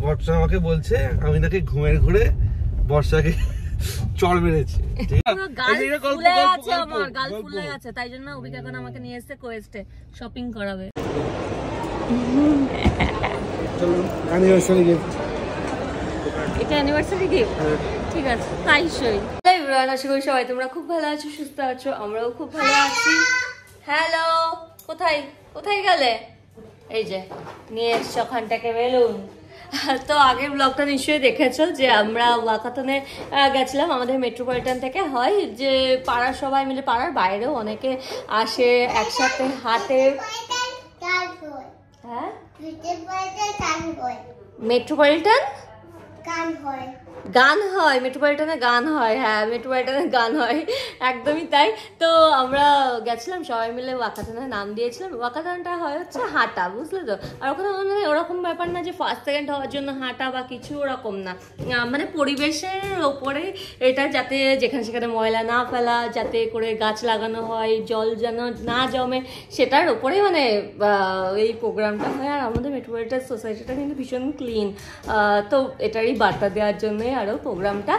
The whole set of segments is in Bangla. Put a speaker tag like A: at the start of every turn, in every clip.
A: বর্ষা আমাকে বলছে আমি নাকি ঘুমের ঘুরে বর্ষাকে চড় মেরেছি।
B: গাল ফুলে আছে, তাই জন্য অভিকা এখন আমাকে নিয়ে এসেছে কোয়েস্টে শপিং করাবে। এটা অ্যানিভার্সারি গিফট, ঠিক আছে তাই সই। আশা করি সবাই তোমরা খুব ভালো আছো, সুস্থ আছো, আমরাও খুব ভালো আছি। হ্যালো, কোথায় কোথায় গেলে? এই যে নিয়ে এসছি ওখানটাকে বেলুন। তো আগের ব্লগটা নিশ্চয়ই দেখেছো যে আমরা ওয়াকাতনে গেছিলাম। আমাদের মেট্রোপলিটন থেকে হয় যে পাড়ার সবাই মিলে, পাড়ার বাইরেও অনেকে আসে একসাথে হাটে। হ্যাঁ মেট্রোপলিটন গান হয়, মেট্রোপলিটনে গান হয়। হ্যাঁ মেট্রোপলিটনে গান হয়, একদমই তাই। তো আমরা গেছিলাম সবাই মিলে ওয়াকাতনে, নাম দিয়েছিলাম। ওয়াকাতনটা হয় হচ্ছে হাঁটা, বুঝলে তো। আর ওখানে মানে ওরকম ব্যাপার না যে ফার্স্ট সেকেন্ড হওয়ার জন্য হাঁটা বা কিছু ওরকম না, মানে পরিবেশের ওপরে এটা, যাতে যেখানে সেখানে ময়লা না ফেলা, যাতে করে গাছ লাগানো হয়, জল যেন না জমে, সেটার ওপরেই মানে এই প্রোগ্রামটা হয়। আর আমাদের মেট্রোপলিটন সোসাইটিটা কিন্তু ভীষণ ক্লিন, তো এটারই বার্তা দেওয়ার জন্যই আরও প্রোগ্রামটা।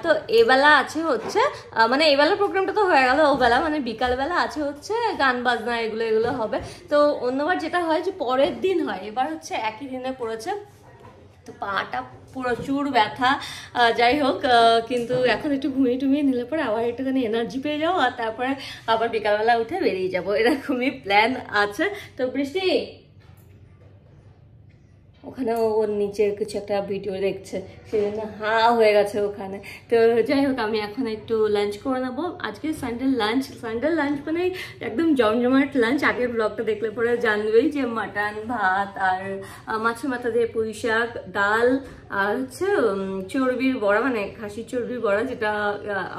B: তো এবেলা আছে হচ্ছে মানে এবেলা প্রোগ্রামটা তো হয়ে গেল, ওবেলা মানে বিকালবেলা আছে হচ্ছে গান বাজনা, এগুলো হবে। তো অন্যবার যেটা হয় যে পরের দিন হয়, এবার হচ্ছে একই দিনে পড়েছে। তো পাটা প্রচুর ব্যথা, যাই হোক কিন্তু এখন একটু ঘুমিয়ে নিলে পরে আবার একটুখানি এনার্জি পেয়ে যাবো, আর তারপরে আবার বিকালবেলা উঠে বেরিয়ে যাবো, এরকমই প্ল্যান আছে। তো বৃষ্টি ওখানে ওর নিচে কিছু একটা ভিডিও দেখছে, সেই জন্য হয়ে গেছে ওখানে। তো যাই হোক আমি এখন একটু লাঞ্চ করে নেবো। আজকে সানডে লাঞ্চ মানে একদম জমজমাট লাঞ্চ। আগের ব্লগটা দেখলে পরে জানবেই যে মাটন, ভাত আর মাছের মাথা দিয়ে পুঁই শাক, ডাল, আর হচ্ছে চর্বির বড়া, মানে খাসির চর্বির বড়া, যেটা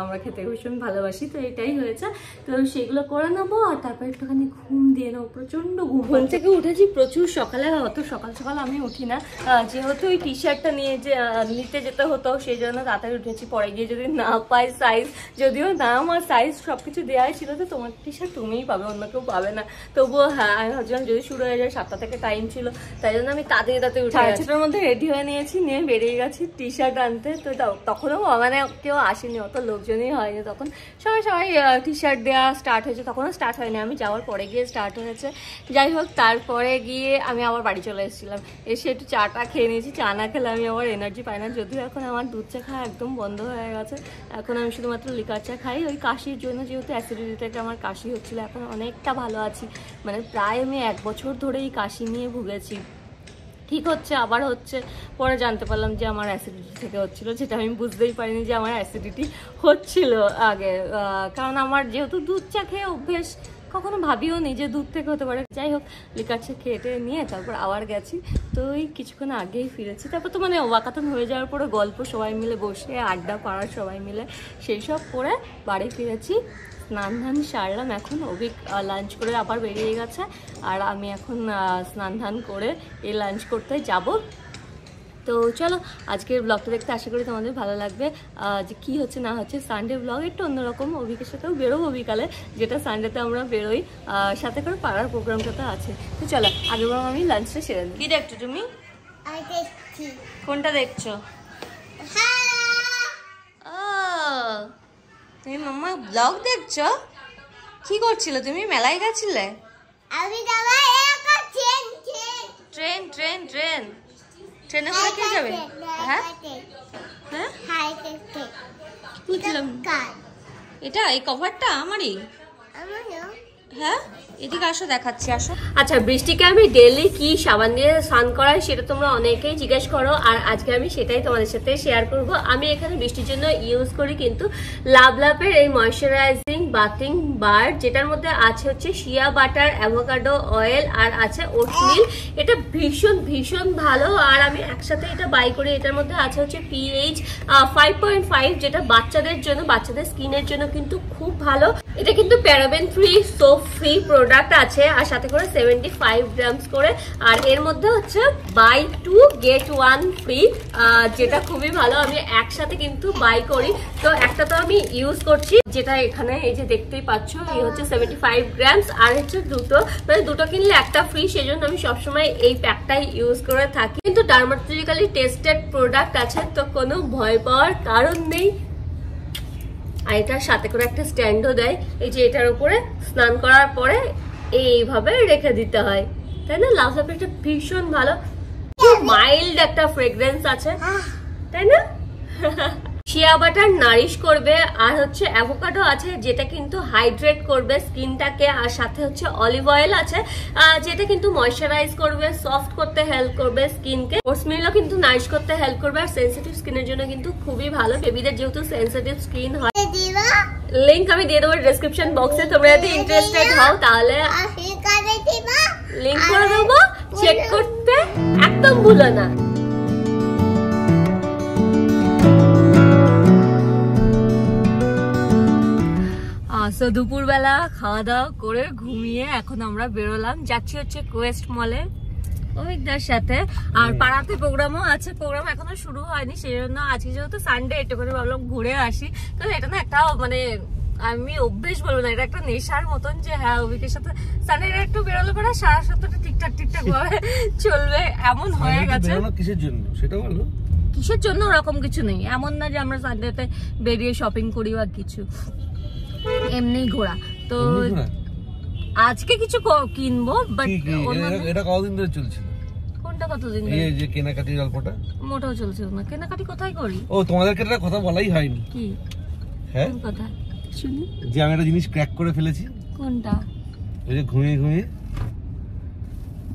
B: আমরা খেতে ভীষণ ভালোবাসি। তো এটাই হয়েছে, তো সেগুলো করে নেবো। আর তারপর একটুখানি ঘুম দিয়ে নেবো, প্রচন্ড ঘুম থেকে উঠেছি প্রচুর সকালে। অত সকাল সকাল আমি উঠি না, যেহেতু ওই টি শার্টটা নিতে যেতে হতো, সেই জন্য তাড়াতাড়ি উঠেছি। পরে গিয়ে যদি না পাই সাইজ, যদিও না আমার সাইজ সবকিছু দেওয়াই ছিল, তো তোমার টি শার্ট তুমিই পাবে, অন্য কেউ পাবে না। তবুও হ্যাঁ আমি ভাবছিলাম যদি শুরু হয়ে যায়, 7টা থেকে টাইম ছিল, তাই জন্য আমি তাড়াতাড়ি উঠে 7টার মধ্যে রেডি হয়ে নিয়েছি, নিয়ে বেরিয়ে গেছি টি শার্ট আনতে। তো তখনও মানে কেউ আসেনি, অত লোকজনই হয়নি তখন। সবাই টি শার্ট দেওয়া স্টার্ট হয়েছে, তখনও স্টার্ট হয়নি, আমি যাওয়ার পরে গিয়ে স্টার্ট হয়েছে। যাই হোক তারপরে গিয়ে আমি আবার বাড়ি চলে এসেছিলাম, এসে একটু চাটা খেয়ে নিয়েছি। চা না খেলে আমি আবার এনার্জি পাই না, যদিও এখন আমার দুধ চা খাওয়া একদম বন্ধ হয়ে গেছে। এখন আমি শুধুমাত্র লিকার চা খাই, ওই কাশির জন্য, যেহেতু অ্যাসিডিটি থেকে আমার কাশি হচ্ছিলো। এখন অনেকটা ভালো আছি, মানে প্রায় আমি 1 বছর ধরেই কাশি নিয়ে ভুগেছি। ঠিক হচ্ছে আবার হচ্ছে, পরে জানতে পারলাম যে আমার অ্যাসিডিটি থেকে হচ্ছিলো, যেটা আমি বুঝতেই পারিনি যে আমার অ্যাসিডিটি হচ্ছিল আগে। কারণ আমার যেহেতু দুধ চা খেয়ে অভ্যেস, কখনো ভাবিও নি যে দুধ থেকে হতে পারে। যাই হোক লিকার চা খেয়ে নিয়ে তারপর আবার গেছি। তো এই কিছুক্ষণ আগেই ফিরেছি। তারপর তো মানে ওয়াকাতন হয়ে যাওয়ার পরে গল্প, সবাই মিলে বসে আড্ডা, পাড়ার সবাই মিলে সেই সব করে বাড়ি ফিরেছি। স্নান ধান সারলাম, এখন অভিক লাঞ্চ করে আবার বেরিয়ে গেছে, আর আমি এখন স্নান ধান করে এই লাঞ্চ করতে যাব। তো চলো আজকের ব্লগটা দেখতে আশা করি তোমাদের ভালো লাগবে। যে কী হচ্ছে না হচ্ছে, সানডে ব্লগ একটু অন্যরকম। অভিকের সাথেও বেরোবো বিকালে, যেটা সানডেতে আমরা বেরোই, সাথে করে পাড়ার প্রোগ্রামটা তো আছে। তো চলো আগে বরং আমি লাঞ্চটা সেরে নিই। কি দেখছো তুমি? কোনটা দেখছো? তুমি মাম্মা ব্লগ দেখছো? কি করছিলে তুমি? মেলায় গেছিলে? ট্রেন ট্রেনে করে কে যাবে? হ্যাঁ বুঝলাম। এটা এই কভারটা আমারই? হ্যাঁ এদিকে আসো, দেখাচ্ছি, আসো। আচ্ছা বৃষ্টিকে আমি ডেইলি কি সাবান দিয়ে স্নান করাই সেটা তোমরা অনেকেই জিজ্ঞেস করো, আর আজকে আমি সেটাই তোমাদের সাথে শেয়ার করব। আমি এখানে বৃষ্টির জন্য ইউজ করি কিন্তু লাভলাভের এই ময়শ্চারাইজিং বাথিং বার, যেটার মধ্যে আছে হচ্ছে শিয়া বাটার, অ্যাভোকাডো অয়েল, আর আছে ওটমিল। এটা ভীষণ ভালো, আর আমি একসাথে এটা বাই করি। এটার মধ্যে আছে হচ্ছে pH 5.5, যেটা বাচ্চাদের জন্য, বাচ্চাদের স্কিনের জন্য কিন্তু খুব ভালো। এটা কিন্তু paraben free, soap free product আছে আর সাথে করে 75 গ্রামস করে, আর এর মধ্যে হচ্ছে বাই 2 গেট 1 ফ্রি, যেটা খুবই ভালো। আমি একসাথে কিন্তু বাই করি, তো একটা তো আমি ইউজ করছি, যেটা এখানে এই যে দেখতেই পাচ্ছ, এই হচ্ছে 75 গ্রামস আর হচ্ছে দুটো, মানে দুটো কিনলে একটা ফ্রি, সেজন্য আমি সবসময় এই প্যাকটাই ইউজ করে থাকি। কিন্তু ডার্মাটোলজিক্যালি টেস্টেড প্রোডাক্ট আছে, তো কোনো ভয় পাওয়ার কারণ নেই। আর এটার সাথে করে একটা স্ট্যান্ডও দেয়, এই যে এটার উপরে স্নান করার পরে এইভাবে রেখে দিতে হয়, তাই না? লাভ লাভটা ভীষণ ভালো, মাইল্ড একটা ফ্রেগ্রেন্স আছে, তাই না? শিয়া বাটার নারিশ করবে, আর হচ্ছে অ্যাভোকাডো আছে যেটা কিন্তু হাইড্রেট করবে স্কিনটাকে, আর সাথে হচ্ছে অলিভ অয়েল আছে যেটা কিন্তু ময়শ্চারাইজ করবে, সফট করতে হেল্প করবে স্কিনকে, ওটস মিলও কিন্তু নারিশ করতে হেল্প করবে, আর সেনসিটিভ স্কিনের জন্য কিন্তু খুবই ভালো। বেবিদের যেহেতু সেনসিটিভ স্কিন হয়, লিংক আমি দিয়ে দেবো ডেসক্রিপশন বক্সে, তোমরা যদি ইন্টারেস্টেড হও তাহলে লিংক করে দেবো, চেক করতে একদম ভুলো না। দুপুরবেলা খাওয়া দাওয়া করে ঘুমিয়ে এখন আমরা বেরোলাম, যাচ্ছি হচ্ছে কোয়েস্ট মলে অভিকদার সাথে, আর পাড়াতে প্রোগ্রামও আছে, প্রোগ্রাম এখনো শুরু হয়নি, সেই জন্য আজকে যেহেতু সানডে একটু করে ভাবলাম ঘুরে আসি। তো এটা না একটা মানে আমি অভ্যেস বলবো না, এটা একটা নেশার মতন যে হ্যাঁ অভিকের সাথে সানডে একটু বেরোলে পরে সারা সপ্তাহটা ঠিকঠাক ভাবে চলবে, এমন হয়ে গেছে।
A: কিসের জন্য সেটা বলো?
B: কিসের জন্য ওরকম কিছু নেই, এমন না যে আমরা সানডেতে বেরিয়ে শপিং করি বা কিছু, এমনি ঘোরা। তো আজকে কিছু কিনবো, বাট
A: এটা কতদিন ধরে চলছিল?
B: কোনটা কতদিন ধরে?
A: এই যে কেনাকাটির গল্পটা
B: মোটেও চলছিল না। কেনাকাটি কোথায় করি?
A: ও তোমাদেরকে একটা কথা বলাই হয়নি।
B: কি?
A: হ্যাঁ
B: কোন কথা শুনি?
A: যে আমি একটা জিনিস ক্র্যাক করে ফেলেছি।
B: কোনটা?
A: ওই যে ঘুমিয়ে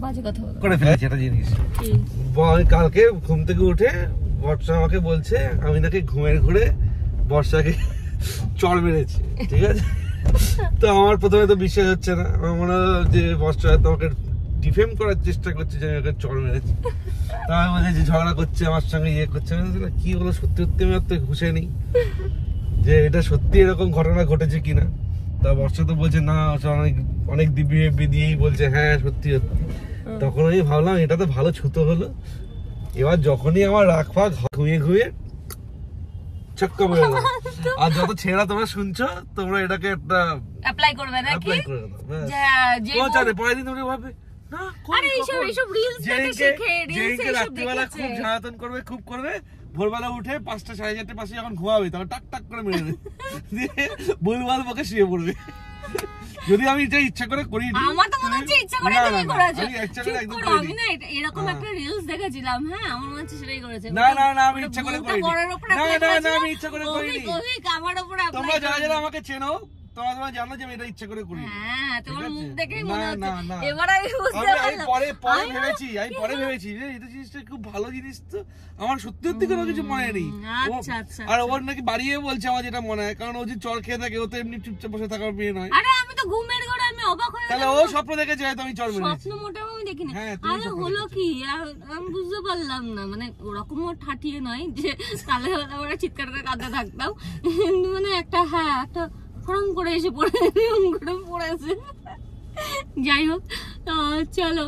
B: বাজে কথা
A: করে ফেলেছি একটা জিনিস।
B: কি?
A: আমি কালকে ঘুম থেকে উঠে বর্ষা আমাকে বলছে আমি নাকি ঘুমের ঘুরে বর্ষাকে চড় মেরেছি, ঠিক আছে? তো আমার প্রথমে তো বিশ্বাস হচ্ছে না, আমার মনে হয় যে বর্ষা তোমাকে ডিফেম করার চেষ্টা করছে যে আমি ওকে চড় মেরেছি। তো আমি বলছি যে ঝগড়া করছে আমার সঙ্গে, ইয়ে করছে, কি হলো সত্যি সত্যি আমি আর তো ঘুষে নেই যে এটা সত্যি এরকম ঘটনা ঘটেছে কিনা। তা বর্ষা তো বলছে না, অনেক দিব্যি দিয়েই বলছে হ্যাঁ সত্যি সত্যি। তখন আমি ভাবলাম এটা তো ভালো ছুতো হলো। এবার যখনই আমার রাগ ফাগ ঘুমিয়ে চক্কা বলে গেল। আর যত ছেড়া তোমরা শুনছো তোমরা এটাকে একটা
B: অ্যাপ্লাই করবে নাকি?
A: অ্যাপ্লাই করে দাও,
B: যে
A: পৌঁছাবে পরের দিন তোমরা ভাববে না
B: আরে এইসব রিলস দেখে শিখে, রিলস এইসব
A: রাত্রিবেলা খুব ঝাড়াতন করবে, খুব করবে, ভোরবেলা উঠে 5টা 4:30 পাশে যখন ঘুমাবে তখন টাক করে মেরে দেবে, দিয়ে ভুলভাল বকে শুয়ে পড়বে। যদি আমি এটা ইচ্ছা করে করি,
B: আমার তো মনে হচ্ছে ইচ্ছা করে তুমি করেছো।
A: আমি অ্যাকচুয়ালি একদম
B: আমি না এরকম একটা রিলস দেখেছিলাম, হ্যাঁ আমার মনে হচ্ছে সেটাই করেছে।
A: না আমি ইচ্ছা করে করিনি। না আমি ইচ্ছা করে করিনি।
B: আমার উপর
A: তোমরা যারা আমাকে চেনো তোমরা জানো যে আমি এটা ইচ্ছা করে করি।
B: হ্যাঁ তোমার মুখ দেখেই মনে হচ্ছে। এবার আমি বুঝতে পারলাম।
A: আমি পরে ভেবেছি যে এটা জিনিসটা খুব ভালো জিনিস, তো আমার সত্যি কোনো কিছু মনে নেই।
B: আচ্ছা
A: আর ওর নাকি বাড়িয়ে বলছে আমার যেটা মনে হয়, কারণ ও যে চড় খেয়ে থাকে, ও তো এমনি চুপচাপ বসে থাকার মেয়ে নয়।
B: আরে আমি তো ঘুমের ঘরে আমি অবাক হয়ে
A: তাহলে ও স্বপ্ন দেখেছে হয়তো আমি চড় মেরেছি।
B: স্বপ্ন মোটেও আমি দেখিনি।
A: হ্যাঁ
B: আরে হলো কি আমি বুঝতে পারলাম না, মানে ওরকমও ঠাটিয়ে নয় যে তাহলে আমরা চিৎকার করে কাঁদতে থাকতাম, কিন্তু মানে একটা হ্যাঁ একটা ফরম করে এসে পড়েছে। যাই হোক চলো,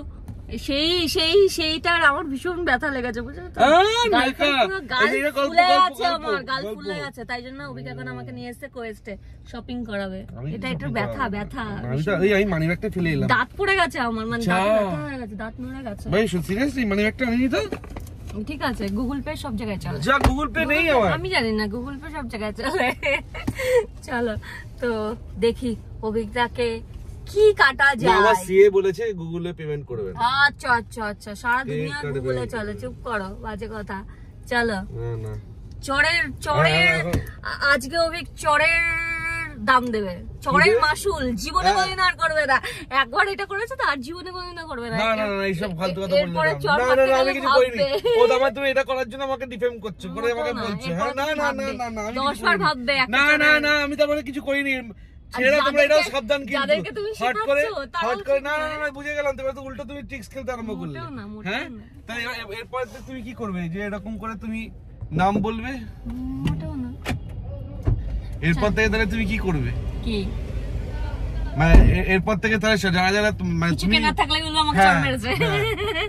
B: সেইটার আমার ভীষণ ব্যথা লেগেছে, বুঝছো তো? গাল ফুলে গেছে, তাই জন্য অভিক এখন আমাকে নিয়ে এসেছে কোয়েস্টে শপিং করাবে। এটা একটু ব্যথা
A: আমি মানি ব্যাগটা ফেলে এলাম,
B: দাঁত পড়ে গেছে আমার, মানে ব্যথা হয়ে গেছে, দাঁত নড়ে গেছে।
A: ভাই সিরিয়াসলি মানি ব্যাগটা আনিনি তো?
B: ঠিক আছে, গুগল পে সব জায়গায় চলে।
A: যা গুগল পে নেই আমার,
B: আমি জানি না, গুগল পে সব জায়গায় চলে। চলো তো দেখি অভিজ্ঞতাকে কি কাটা যায়।
A: আমার সিএ বলেছে গুগলে পেমেন্ট করবে।
B: আচ্ছা সারা দুনিয়া গুগলে চলে, চুপ করো, বাজে কথা। চলো
A: না
B: চড়ের আজকে অভিক চড়ের দাম দেবে, চড়ের মাসুল জীবনে কোনোদিন আর করবে না। একবার এটা করেছে তো আর জীবনে কোনোদিন করবে না।
A: না এইসব ফালতু কথা বলছো না, আমি কিছু করিনি। ও দামা তুমি এটা করার জন্য আমাকে ডিফেম করছো, করে আমাকে বলছো। হ্যাঁ না আমি
B: 10 বার ভাববে।
A: না আমি তার মানে কিছু করিনি। ছেড়ে তোমরা এটাও সাবধান, কিন্তু হট করে না বুঝে গেলাম, তোমরা তো উল্টো তুমি ট্রিক্স খেলতে আরম্ভ করলে। হ্যাঁ তাই এরপর তুমি কি করবে যে এরকম করে তুমি নাম বলবে?
B: মোটেও না।
A: এরপর থেকে তাহলে তুমি কি করবে?
B: কি
A: মানে এরপর থেকে তাহলে যারা যারা মানে তুমি
B: না থাকলে এগুলো আমাকে চড় মেরেছে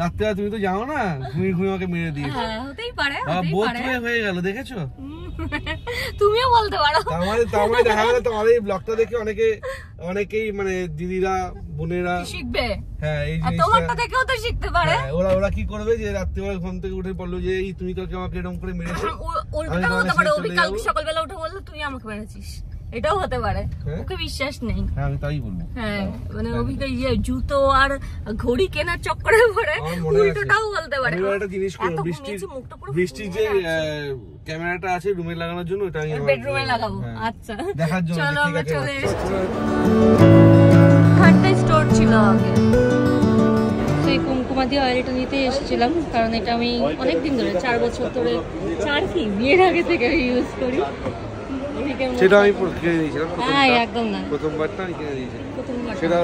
A: রাত্রে তুমি তো জানো না ঘুমিয়ে ঘুমিয়ে আমাকে মেরে দিয়েছো।
B: হতেই পারে
A: বহুত হয়ে গেল দেখেছো,
B: তুমিও বলতে পারো।
A: তার দেখা গেল তোমার এই ব্লগটা দেখে অনেকেই মানে দিদিরা বোনেরা
B: শিখবে।
A: হ্যাঁ এই
B: তোমারটা দেখেও তো শিখতে পারে।
A: ওরা কি করবে যে রাত্রিবেলা ঘুম থেকে উঠে বললো যে এই তুমি কালকে আমাকে এরকম করে মেরেছো।
B: উল্টোটা হতে পারে, ও কাল সকালবেলা উঠে বললো তুই আমাকে মেরেছিস, এটাও হতে পারে। ওকে বিশ্বাস নেই।
A: হ্যাঁ আমি তাই বলবো।
B: হ্যাঁ মানে অভিজ্ঞ জুতো আর ঘড়ি কেনার চক্করে পড়ে উল্টোটাও বলতে পারে।
A: আমি একটা জিনিস করব, বৃষ্টির যে ক্যামেরাটা আছে রুমে লাগানোর জন্য ওটা আমি
B: বেডরুমে লাগাবো। আচ্ছা
A: দেখার জন্য।
B: চলো আমরা চলে এসেছি। খানটা স্টোর ছিল আগে, সেই কুমকুমাদি অয়েলটা নিতে এসেছিলাম কারণ এটা আমি অনেকদিন ধরে 4 বছর ধরে, 4 কি বিয়ের আগে থেকে ইউজ করি।
A: সেটা আমি কিনে দিয়েছিলাম।
B: হ্যাঁ একদম না,
A: প্রথমবারটা আমি কিনে দিয়েছি।
B: সেটা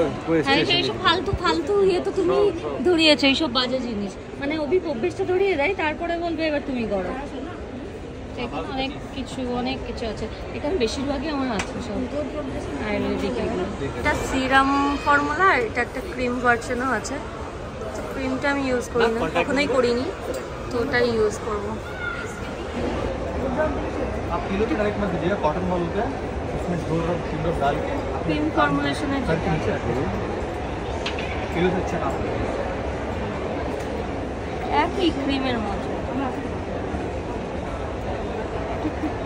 B: এইসব ফালতু ইয়ে তো তুমি ধরিয়েছো, এইসব বাজে জিনিস মানে অভ্যেসটা ধরিয়ে দেয়, তারপরে বলবে এবার তুমি করো। এখানে অনেক কিছু আছে, এখানে বেশিরভাগই আমার আছে সব আয়ুর্বেদিক। এটা সিরাম ফর্মুলা, এটা একটা ক্রিম ভার্সনও আছে। তো ক্রিমটা আমি ইউজ করি না, কখনোই করিনি, তো ওটাই ইউজ করবো।
C: आप किलो की डायरेक्ट मत दीजिएगा, कॉटन बॉल होता है उसमें 2 ड्रॉप डाल के
B: क्रीम फॉर्मुलेशन है
C: करके नीचे रखिए, किलो से अच्छा काम करेगा।
B: একই ক্রিমের মতো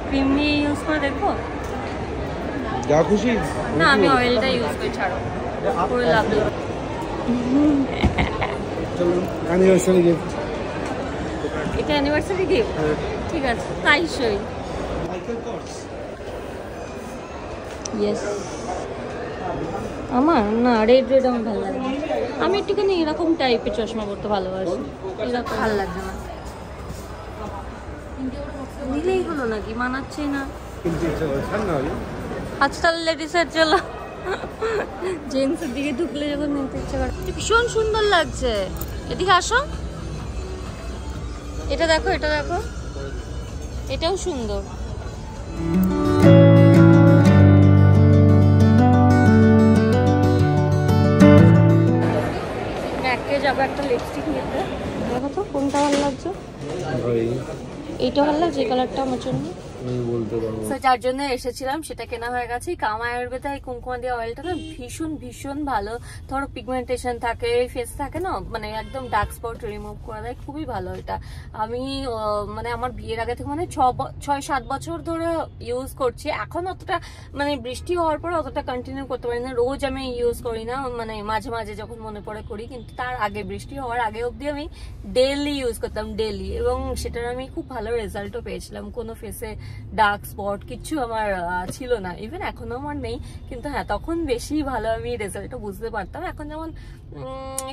B: ক্রিম নিয়ে ইউজ করে দেখবো।
A: যা খুশি
B: না আমি অয়েলটা ইউজ করে ছাড়ো, পুরো লাভলি।
A: চলো অ্যানিভার্সারি গিফট,
B: এটা অ্যানিভার্সারি গিফট। ঠিক আছে তাই সই। ইয়েস আমার না রেড আমার ভালো লাগে, আমি একটুখানি এরকম টাইপের চশমা পরতে ভালোবাসি, এরকম ভালো লাগবে না। নিলেই হলো নাকি, মানাচ্ছেই না। আচ্ছা তাহলে লেডিসের চলো, জেন্টসের দিকে ঢুকলে যখন নিতে ইচ্ছে করে। ভীষণ সুন্দর লাগছে, এদিকে আসো, এটা দেখো, এটা দেখো, এটাও সুন্দর। যাবো একটা লিপস্টিক নিতে, দেখো তো কোনটা ভালো লাগছে। এইটা ভালো লাগছে, এই কালারটা আমার জন্য। যার জন্য এসেছিলাম সেটা কেনা হয়ে গেছে। কাম আয়ুর্বেদা এই কুমকুমাদি অয়েলটা না ভীষণ ভালো। ধরো পিগমেন্টেশন থাকে, ফেস থাকে না, মানে একদম ডার্ক স্পট রিমুভ করে দেয়, খুবই ভালো এটা। আমি মানে আমার বিয়ের আগে থেকে মানে 6-7 বছর ধরে ইউজ করছি। এখন অতটা মানে বৃষ্টি হওয়ার পর অতটা কন্টিনিউ করতে পারি না, রোজ আমি ইউজ করি না, মানে মাঝে মাঝে যখন মনে পড়ে করি। কিন্তু তার আগে, বৃষ্টি হওয়ার আগে অবধি আমি ডেইলি ইউজ করতাম, ডেইলি, এবং সেটার আমি খুব ভালো রেজাল্টও পেয়েছিলাম। কোনো ফেসে ডার্ক স্পট কিছু আমার ছিল না, ইভেন এখনো আমার নেই। কিন্তু হ্যাঁ তখন বেশি ভালো আমি রেজাল্টটা বুঝতে পারতাম। এখন যেমন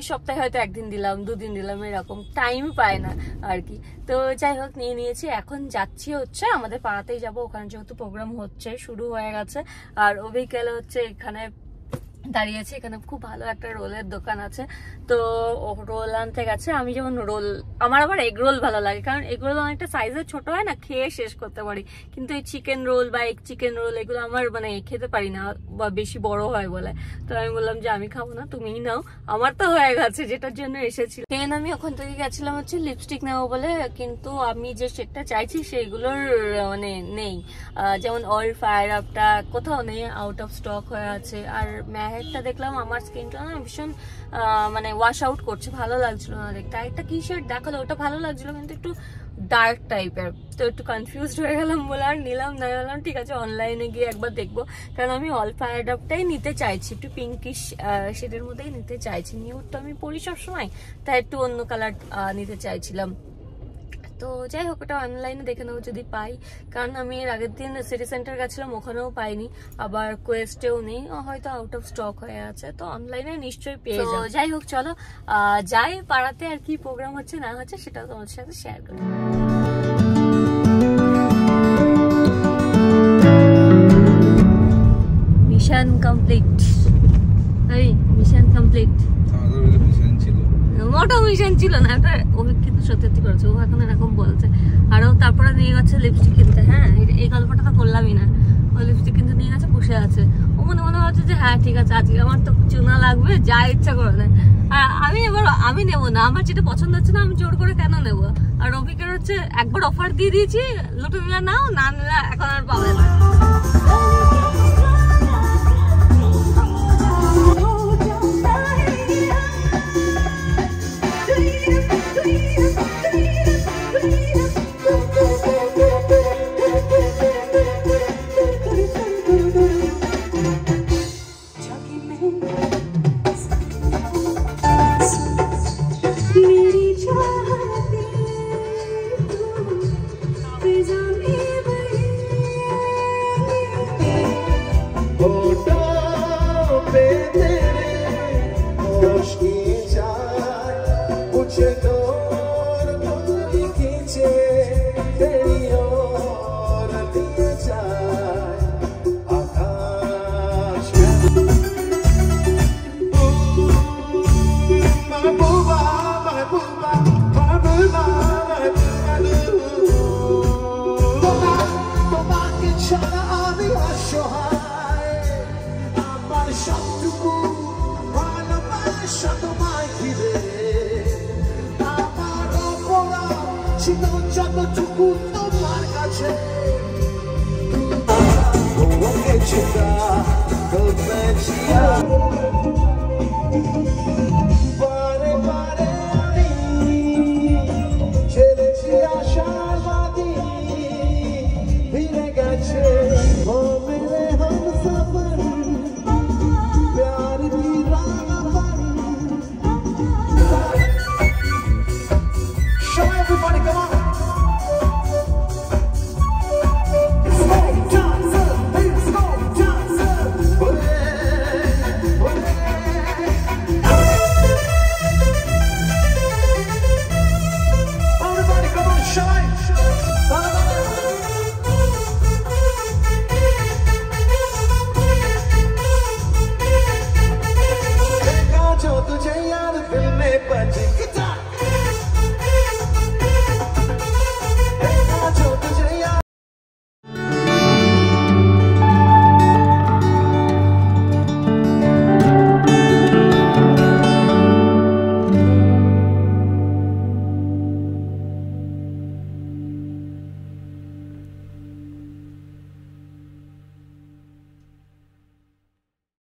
B: সপ্তাহে হয়তো 1 দিন দিলাম, 2 দিন দিলাম, এরকম টাইম পায় না আর কি। তো যাই হোক নিয়ে নিয়েছি। এখন যাচ্ছি হচ্ছে আমাদের পাড়াতেই যাবো, ওখানে যেহেতু প্রোগ্রাম হচ্ছে, শুরু হয়ে গেছে। আর অবিকালে হচ্ছে এখানে দাঁড়িয়েছে, এখানে খুব ভালো একটা রোলের দোকান আছে, তো রোল আনতে গেছে। আমি যেমন রোল, আমার আবার এগ রোল ভালো লাগে, কারণ এগ রোল অনেকটা সাইজে ছোট হয় না, খেয়ে শেষ করতে পারি। কিন্তু এই চিকেন রোল বা এগ চিকেন রোল এগুলো আমার মানে খেতে পারি না, বা বেশি বড় হয় বলে। তো আমি বললাম যে আমি খাবো না, তুমিই নাও, আমার তো হয়ে গেছে যেটার জন্য এসেছিল। দেন আমি ওখান থেকে গেছিলাম হচ্ছে লিপস্টিক নেবো বলে, কিন্তু আমি যে শেডটা চাইছি সেইগুলোর মানে নেই। যেমন অল ফায়ার আপটা কোথাও নেই, আউট অফ স্টক হয়ে আছে। আর ম্যাহেরটা দেখলাম আমার স্কিনটা না ভীষণ মানে ওয়াশ আউট করছে, ভালো লাগছিল না দেখতে। আরেকটা কি শেড দেখালো, ওটা ভালো লাগছিল কিন্তু একটু ডার্ক টাইপের, তো একটু কনফিউজড হয়ে গেলাম বলে আর নিলাম না। বললাম ঠিক আছে অনলাইনে গিয়ে একবার দেখবো, কারণ আমি অল ফায়ার আপটাই নিতে চাইছি, একটু পিঙ্কিশ শেডের মধ্যেই নিতে চাইছি। নিউড তো আমি পরি সবসময়, তাই একটু অন্য কালার নিতে চাইছিলাম। তো যাই হোক ওটা অনলাইনে দেখে নেবো যদি পাই, কারণ আমি এর আগের দিন সিটি সেন্টার গেছিলাম, ওখানেও পাইনি, আবার কোয়েস্টেও নেই, হয়তো আউট অফ স্টক হয়ে আছে। তো অনলাইনে নিশ্চয়ই পেয়ে যাবো। যাই হোক চলো যাই পাড়াতে, আর কি প্রোগ্রাম হচ্ছে না হচ্ছে সেটাও তোমাদের সাথে শেয়ার করি। Mission complete, mission complete.
A: আমাদের মিশন ছিল,
B: মোটেও মিশন ছিল না, এটা কিন্তু সত্যি করেছে, ও এখন এরকম বলছে। আর ও তারপরে নিয়ে গেছে লিপস্টিক কিনতে। হ্যাঁ, এই গল্পটা তো করলামই না। ও লিপস্টিক কিনতে নিয়ে গেছে, বসে আছে। ও মনে হচ্ছে যে হ্যাঁ ঠিক আছে, আজকে আমার তো চুনা লাগবে, যা ইচ্ছা করে নেয়। আর আমি নেবো না, আমার যেটা পছন্দ হচ্ছে না আমি জোর করে কেন নেবো। আর রফিকের হচ্ছে একবার অফার দিয়ে দিয়েছি, লুটে নিলে নাও, না নিলে এখন আর পাবে না।
D: Everybody, come on!